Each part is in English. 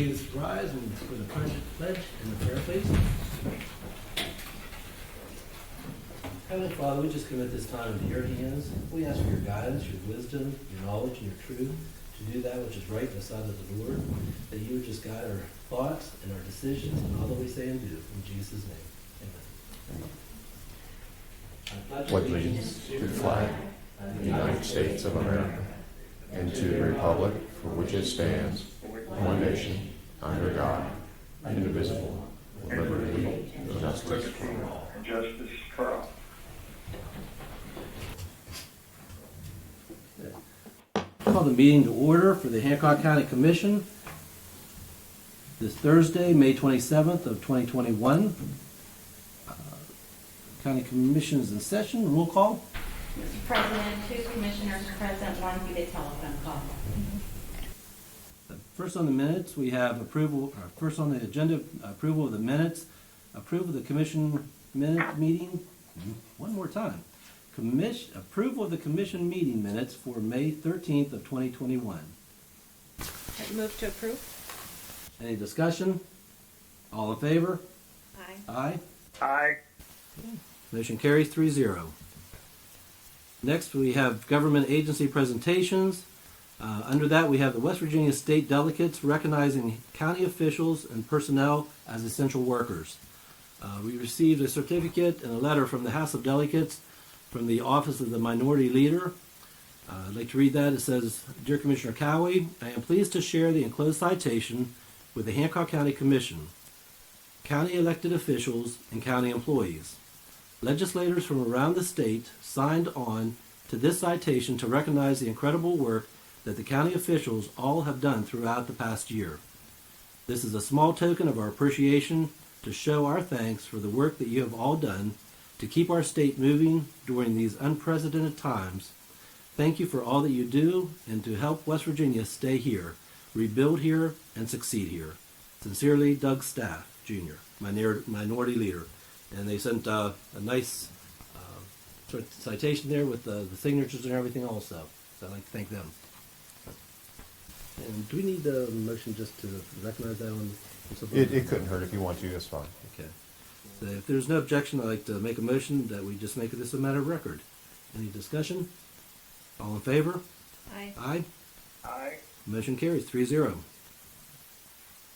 please rise and for the pledge and the prayer, please. Heavenly Father, we just commit this time into your hands. We ask for your guidance, your wisdom, your knowledge, and your truth to do that which is right in the sight of the Lord, that you would just guide our thoughts and our decisions and all that we say and do. In Jesus' name, amen. I Pledge allegiance to the flag of the United States of America and to the republic for which it stands, one nation, under God, indivisible, with liberty and justice for all. Justice for all. Call the meeting to order for the Hancock County Commission this Thursday, May 27th of 2021. County Commission is in session. Roll call. Mr. President, 2 commissioners present, 1 via telephone call. First on the minutes, we have approval, or first on the agenda, approval of the minutes. Approval of the commission minute meeting, one more time. Approval of the commission meeting minutes for May 13th of 2021. I move to approve. Any discussion? All in favor? Aye. Aye. Aye. Motion carries 3-0. Next, we have government agency presentations. Under that, we have the West Virginia State Delegates recognizing county officials and personnel as essential workers. We received a certificate and a letter from the House of Delegates from the Office of the Minority Leader. I'd like to read that. It says, Dear Commissioner Cowie, I am pleased to share the enclosed citation with the Hancock County Commission, county elected officials, and county employees. Legislators from around the state signed on to this citation to recognize the incredible work that the county officials all have done throughout the past year. This is a small token of our appreciation to show our thanks for the work that you have all done to keep our state moving during these unprecedented times. Thank you for all that you do and to help West Virginia stay here, rebuild here, and succeed here. Sincerely, Doug Staff, Jr., Minority Leader. And they sent a nice citation there with the signatures and everything also. So I'd like to thank them. And do we need a motion just to recognize that one? It couldn't hurt if you want to, that's fine. Okay. So if there's no objection, I'd like to make a motion that we just make this a matter of record. Any discussion? All in favor? Aye. Aye. Aye. Motion carries 3-0.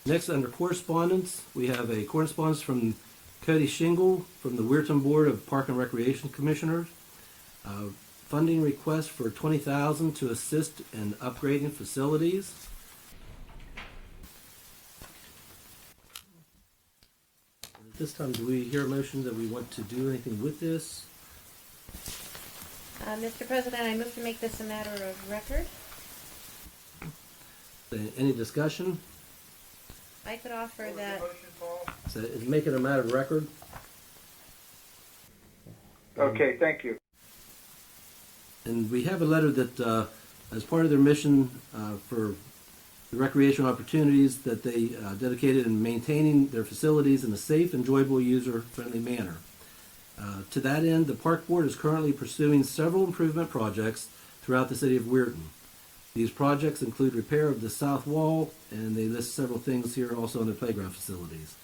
Next, under correspondence, we have a correspondence from Cody Shingle from the Weirton Board of Park and Recreation Commissioners. Funding request for $20,000 to assist in upgrading facilities. At this time, do we hear a motion that we want to do anything with this? Mr. President, I move to make this a matter of record. Any discussion? I could offer that. Motion, Paul? So is make it a matter of record? Okay, thank you. And we have a letter that, as part of their mission for the recreational opportunities, that they dedicated in maintaining their facilities in a safe, enjoyable, user-friendly manner. To that end, the Park Board is currently pursuing several improvement projects throughout the city of Weirton. These projects include repair of the south wall, and they list several things here also on the playground facilities.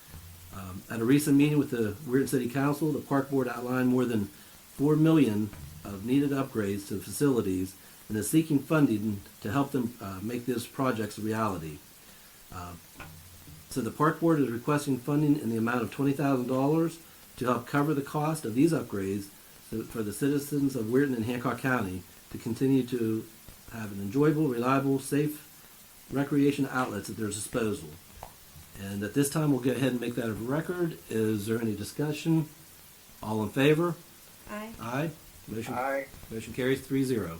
At a recent meeting with the Weirton City Council, the Park Board outlined more than $4 million of needed upgrades to facilities and is seeking funding to help them make these projects a reality. So the Park Board is requesting funding in the amount of $20,000 to help cover the cost of these upgrades for the citizens of Weirton and Hancock County to continue to have an enjoyable, reliable, safe recreation outlets at their disposal. And at this time, we'll go ahead and make that a record. Is there any discussion? All in favor? Aye. Aye. Motion Aye. carries 3-0.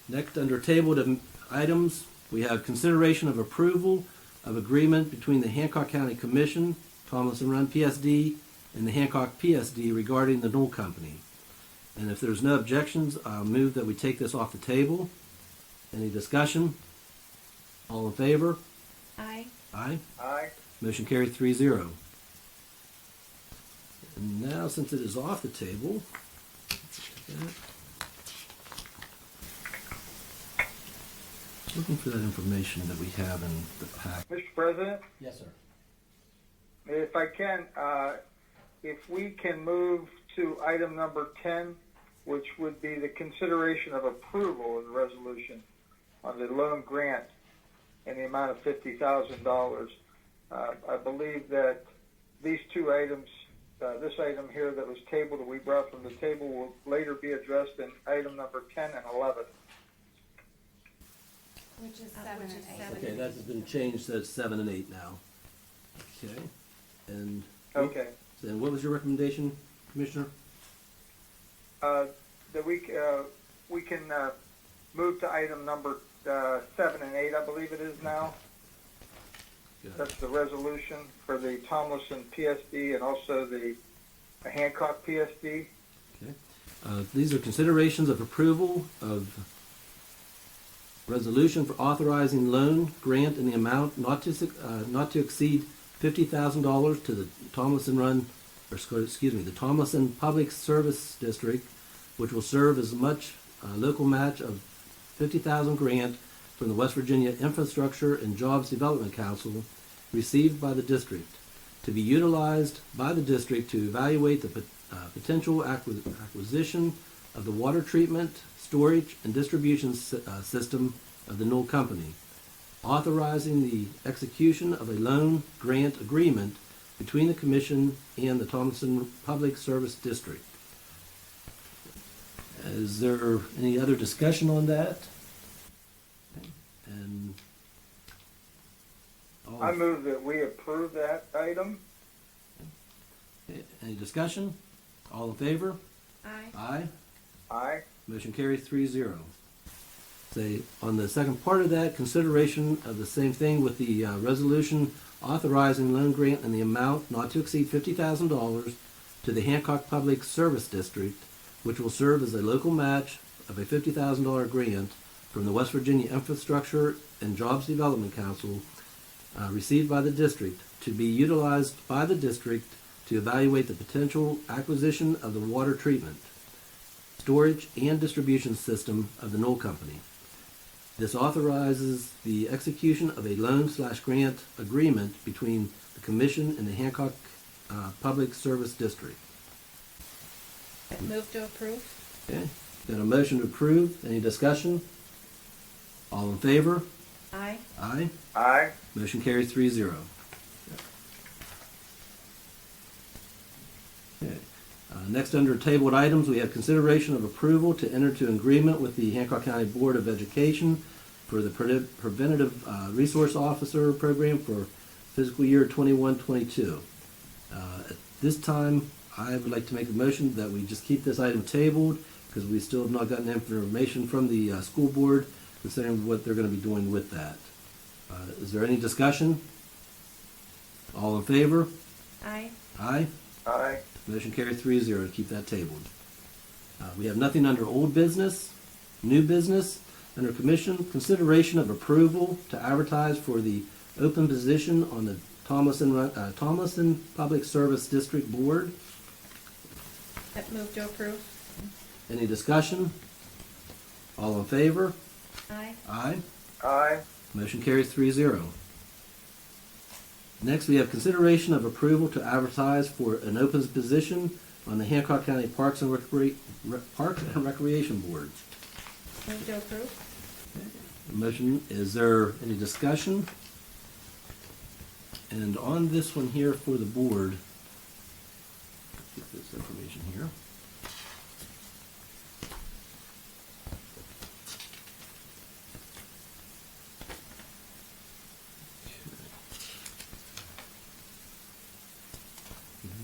Next, under tabled items, we have consideration of approval of agreement between the Hancock County Commission, Tomlinson Run PSD, and the Hancock PSD regarding the Knoll Company. And if there's no objections, I'll move that we take this off the table. Any discussion? All in favor? Aye. Aye. Aye. Motion carries 3-0. And now, since it is off the table, let's take that. Looking for that information that we have in the pack. Mr. President, Yes, sir. if I can, if we can move to item number 10, which would be the consideration of approval of the resolution on the loan grant in the amount of $50,000. I believe that these two items, this item here that was tabled, that we brought from the table, will later be addressed in item number 10 and 11. Which is which is seven. Okay, that has been changed to 7 and 8 now. Okay, and Okay. then what was your recommendation, Commissioner? That we can move to item number 7 and 8, I believe it is now. Good. That's the resolution for the Tomlinson PSD and also the Hancock PSD. Okay. These are considerations of approval of resolution for authorizing loan grant in the amount not to exceed $50,000 to the the Tomlinson Public Service District, which will serve as much local match of $50,000 grant from the West Virginia Infrastructure and Jobs Development Council received by the district, to be utilized by the district to evaluate the potential acquisition of the water treatment, storage, and distribution system of the Knoll Company, authorizing the execution of a loan grant agreement between the Commission and the Tomlinson Public Service District. Is there any other discussion on that? And I move that we approve that item. any discussion? All in favor? Aye. Aye. Aye. Motion carries 3-0. Say, on the second part of that, consideration of the same thing with the resolution authorizing loan grant in the amount not to exceed $50,000 to the Hancock Public Service District, which will serve as a local match of a $50,000 grant from the West Virginia Infrastructure and Jobs Development Council received by the district, to be utilized by the district to evaluate the potential acquisition of the water treatment, storage, and distribution system of the Knoll Company. This authorizes the execution of a loan/grant agreement between the Commission and the Hancock Public Service District. Move to approve. Okay, got a motion to approve. Any discussion? All in favor? Aye. Aye. Aye. Motion carries 3-0. Okay. Next, under tabled items, we have consideration of approval to enter into an agreement with the Hancock County Board of Education for the Preventative Resource Officer Program for fiscal year 21-22. At this time, I would like to make a motion that we just keep this item tabled because we still have not gotten information from the school board considering what they're going to be doing with that. Is there any discussion? All in favor? Aye. Aye. Aye. Motion carries 3-0 to keep that tabled. We have nothing under old business, new business, under commission, consideration of approval to advertise for the open position on the Tomlinson Public Service District Board. Move to approve. Any discussion? All in favor? Aye. Aye. Aye. Motion carries 3-0. Next, we have consideration of approval to advertise for an open position on the Hancock County Parks and Recreation Board. Move to approve. Motion, is there any discussion? And on this one here for the board, get this information here.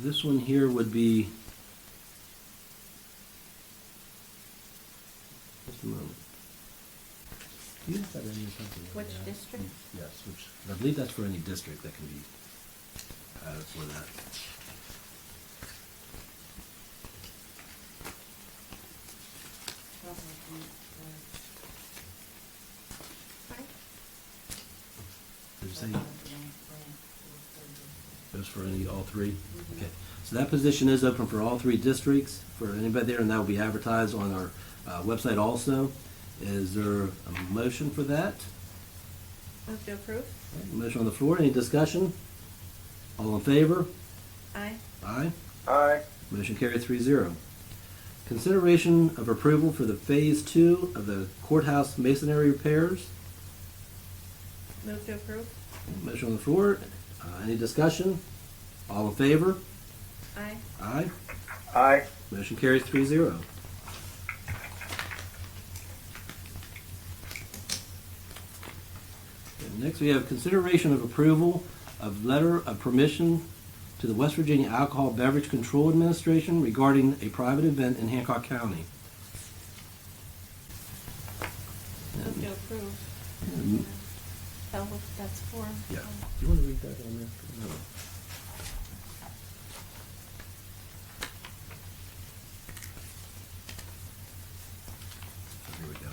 This one here would be, just a moment. Do you have that in your something? Which district? Yes, which, I believe that's for any district that can be added for that. Aye. Did you say goes for any, all three? Okay, so that position is open for all three districts, for anybody there, and that will be advertised on our website also. Is there a motion for that? Move to approve. Motion on the floor. Any discussion? All in favor? Aye. Aye. Aye. Motion carried 3-0. Consideration of approval for the Phase 2 of the courthouse masonry repairs. Move to approve. Motion on the floor. Any discussion? All in favor? Aye. Aye. Aye. Motion carries 3-0. And next we have consideration of approval of letter of permission to the West Virginia Alcohol Beverage Control Administration regarding a private event in Hancock County. Move to approve. And- Tell what that's for. Yeah. Do you want to read that on there? No. Here we go.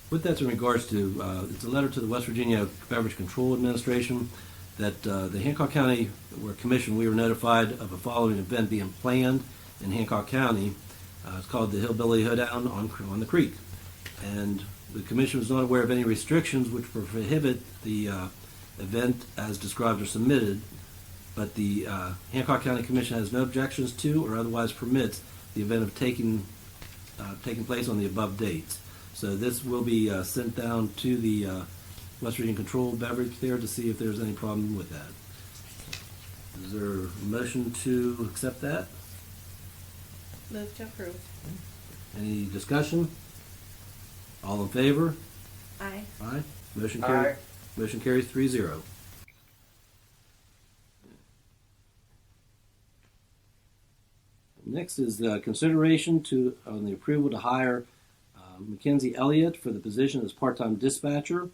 With that's in regards to, it's a letter to the West Virginia Beverage Control Administration that the Hancock County Commission, we were notified of a following event being planned in Hancock County. It's called the Hillbilly Hoedown on the Creek. And the commission was not aware of any restrictions which prohibit the event as described or submitted, but the Hancock County Commission has no objections to or otherwise permits the event of taking place on the above dates. So this will be sent down to the West Virginia Controlled Beverage there to see if there's any problem with that. Is there a motion to accept that? Move to approve. Any discussion? All in favor? Aye. Aye. Motion Aye. carries. Motion carries 3-0. Next is consideration on the approval to hire Mackenzie Elliott for the position as part-time dispatcher.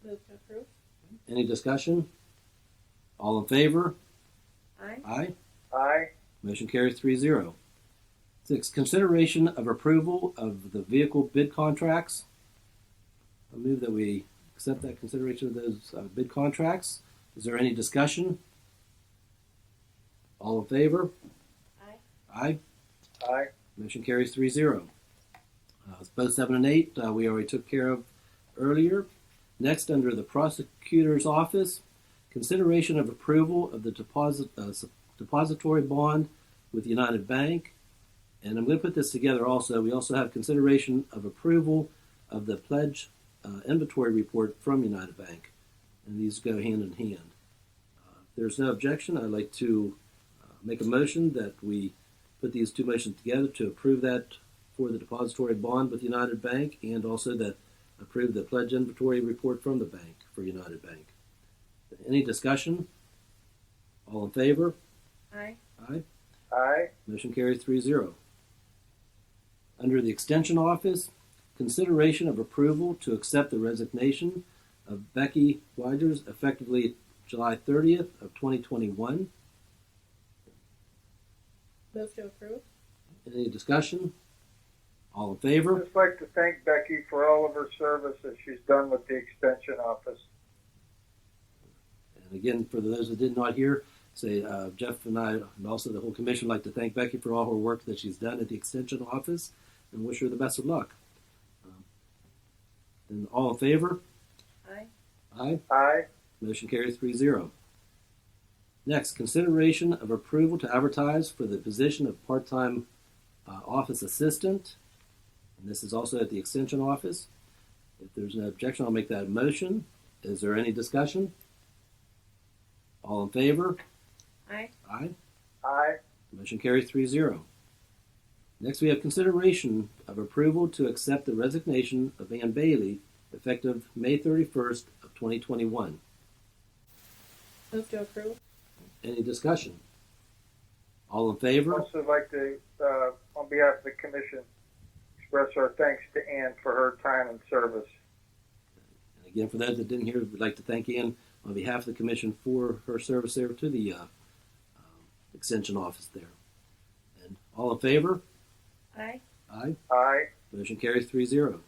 Move to approve. Any discussion? All in favor? Aye. Aye. Aye. Motion carries 3-0. 6, consideration of approval of the vehicle bid contracts. I move that we accept that consideration of those bid contracts. Is there any discussion? All in favor? Aye. Aye. Aye. Motion carries 3-0. Both 7 and 8 we already took care of earlier. Next, under the prosecutor's office, consideration of approval of the depository bond with United Bank. And I'm going to put this together also. We also have consideration of approval of the pledge inventory report from United Bank. And these go hand in hand. If there's no objection, I'd like to make a motion that we put these two motions together to approve that for the depository bond with United Bank and also that approve the pledge inventory report from the bank for United Bank. Any discussion? All in favor? Aye. Aye. Aye. Motion carries 3-0. Under the Extension Office, consideration of approval to accept the resignation of Becky Widers effectively July 30th of 2021. Move to approve. Any discussion? All in favor? I'd just like to thank Becky for all of her service that she's done with the Extension Office. And again, for those that did not hear, say Jeff and I and also the whole commission would like to thank Becky for all her work that she's done at the Extension Office and wish her the best of luck. And all in favor? Aye. Aye. Aye. Motion carries 3-0. Next, consideration of approval to advertise for the position of part-time office assistant. And this is also at the Extension Office. If there's no objection, I'll make that a motion. Is there any discussion? All in favor? Aye. Aye. Aye. Motion carries 3-0. Next, we have consideration of approval to accept the resignation of Ann Bailey effective May 31st of 2021. Move to approve. Any discussion? All in favor? Also like to, on behalf of the Commission, express our thanks to Ann for her time and service. And again, for those that didn't hear, we'd like to thank Ann on behalf of the Commission for her service there to the Extension Office there. And all in favor? Aye. Aye. Aye. Motion carries 3-0.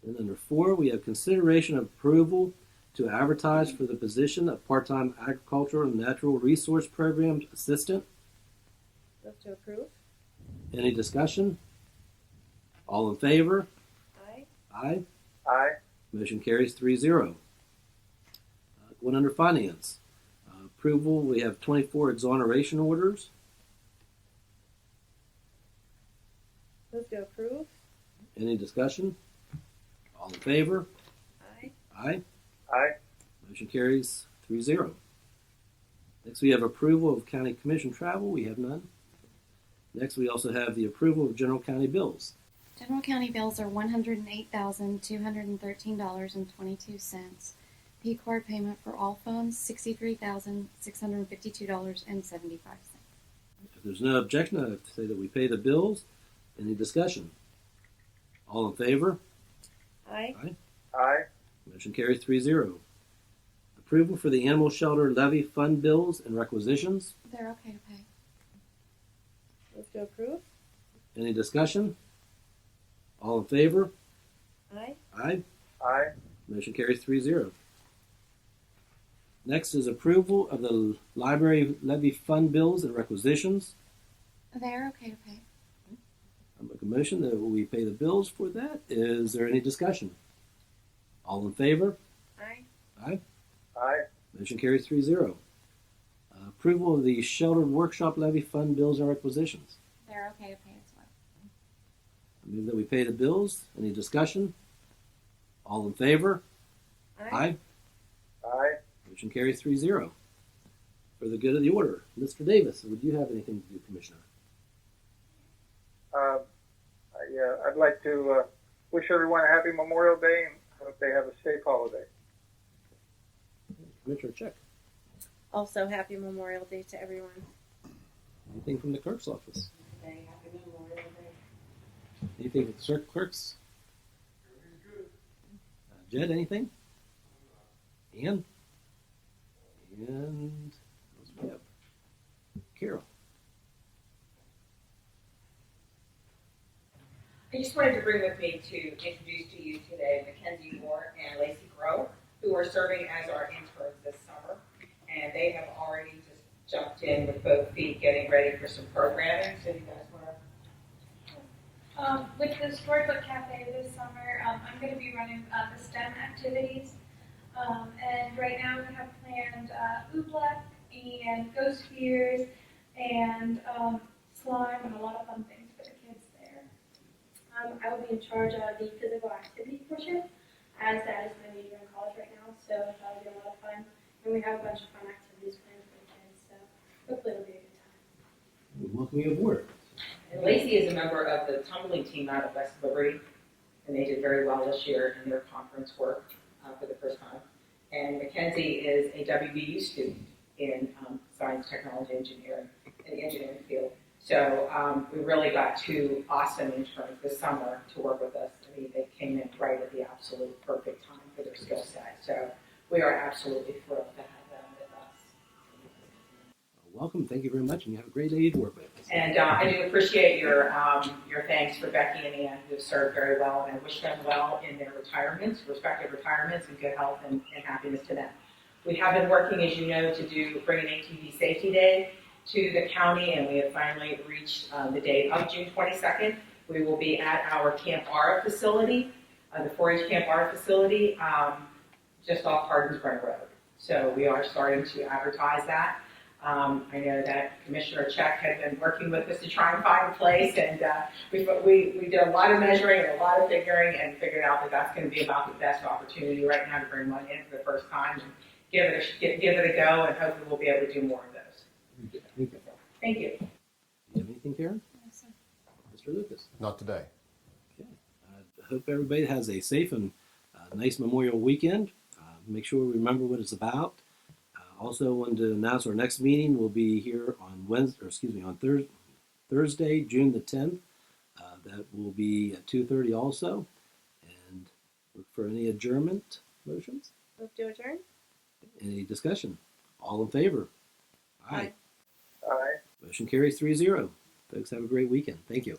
And under 4, we have consideration of approval to advertise for the position of part-time agricultural and natural resource program assistant. Move to approve. Any discussion? All in favor? Aye. Aye. Aye. Motion carries 3-0. Going under finance. Approval, we have 24 exoneration orders. Move to approve. Any discussion? All in favor? Aye. Aye. Aye. Motion carries 3-0. Next, we have approval of county commission travel. We have none. Next, we also have the approval of general county bills. General county bills are $108,213.22. P-card payment for all phones, $63,652.75. If there's no objection, I have to say that we pay the bills. Any discussion? All in favor? Aye. Aye. Motion carries 3-0. Approval for the animal shelter levy fund bills and requisitions. They're okay to pay. Move to approve. Any discussion? All in favor? Aye. Aye. Aye. Motion carries 3-0. Next is approval of the library levy fund bills and requisitions. They're okay to pay. I make a motion that we pay the bills for that. Is there any discussion? All in favor? Aye. Aye. Aye. Motion carries 3-0. Approval of the sheltered workshop levy fund bills and requisitions. They're okay to pay as well. I move that we pay the bills. Any discussion? All in favor? Aye. Aye. Motion carries 3-0. For the good of the order, Mr. Davis, would you have anything to do, Commissioner? Yeah, I'd like to wish everyone a happy Memorial Day and hope they have a safe holiday. Commissioner Check. Also, happy Memorial Day to everyone. Anything from the clerk's office? Happy Memorial Day. Anything from the circuit clerks? Jed, anything? Ian? And what else do we have? Carol. I just wanted to bring with me to introduce to you today Mackenzie Moore and Lacey Groh, who are serving as our interns this summer. And they have already just jumped in with both feet getting ready for some programming. So you guys want to? With the Storybook Cafe this summer, I'm going to be running the STEM activities. And right now we have planned Oobleck and Ghost Fears and slime and a lot of fun things for the kids there. I will be in charge of the physical activity portion, as that is my major in college right now, so that'll be a lot of fun. And we have a bunch of fun activities planned for the kids, so hopefully it'll be a good time. We welcome you aboard. And Lacey is a member of the tumbling team out of West Liberty, and they did very well this year in their conference work for the first time. And Mackenzie is a WVU student in science, technology, engineering, in the engineering field. So we really got two awesome interns this summer to work with us. I mean, they came in right at the absolute perfect time for their skill set. So we are absolutely thrilled to have them with us. Welcome. Thank you very much, and you have a great lady to work with. And I do appreciate your thanks for Becky and Ann, who have served very well, and I wish them well in their retirements, respective retirements, and good health and happiness to them. We have been working, as you know, to bring an ATV Safety Day to the county, and we have finally reached the date of June 22nd. We will be at our Camp Ara facility, the 4-H Camp Ara facility, just off Hardin Spring Road. So we are starting to advertise that. I know that Commissioner Check had been working with us to try and find a place, and we did a lot of measuring and a lot of figuring and figured out that that's going to be about the best opportunity right now to bring money in for the first time and give it a go, and hopefully we'll be able to do more of those. Thank you. Thank you. Do you have anything, Karen? Yes, sir. Mr. Lucas? Not today. Okay. I hope everybody has a safe and nice Memorial weekend. Make sure we remember what it's about. Also, wanted to announce our next meeting will be here on Thursday, June the 10th. That will be at 2:30 also. And look for any adjournment motions. Move to adjourn. Any discussion? All in favor? Aye. Aye. Motion carries 3-0. Folks, have a great weekend. Thank you.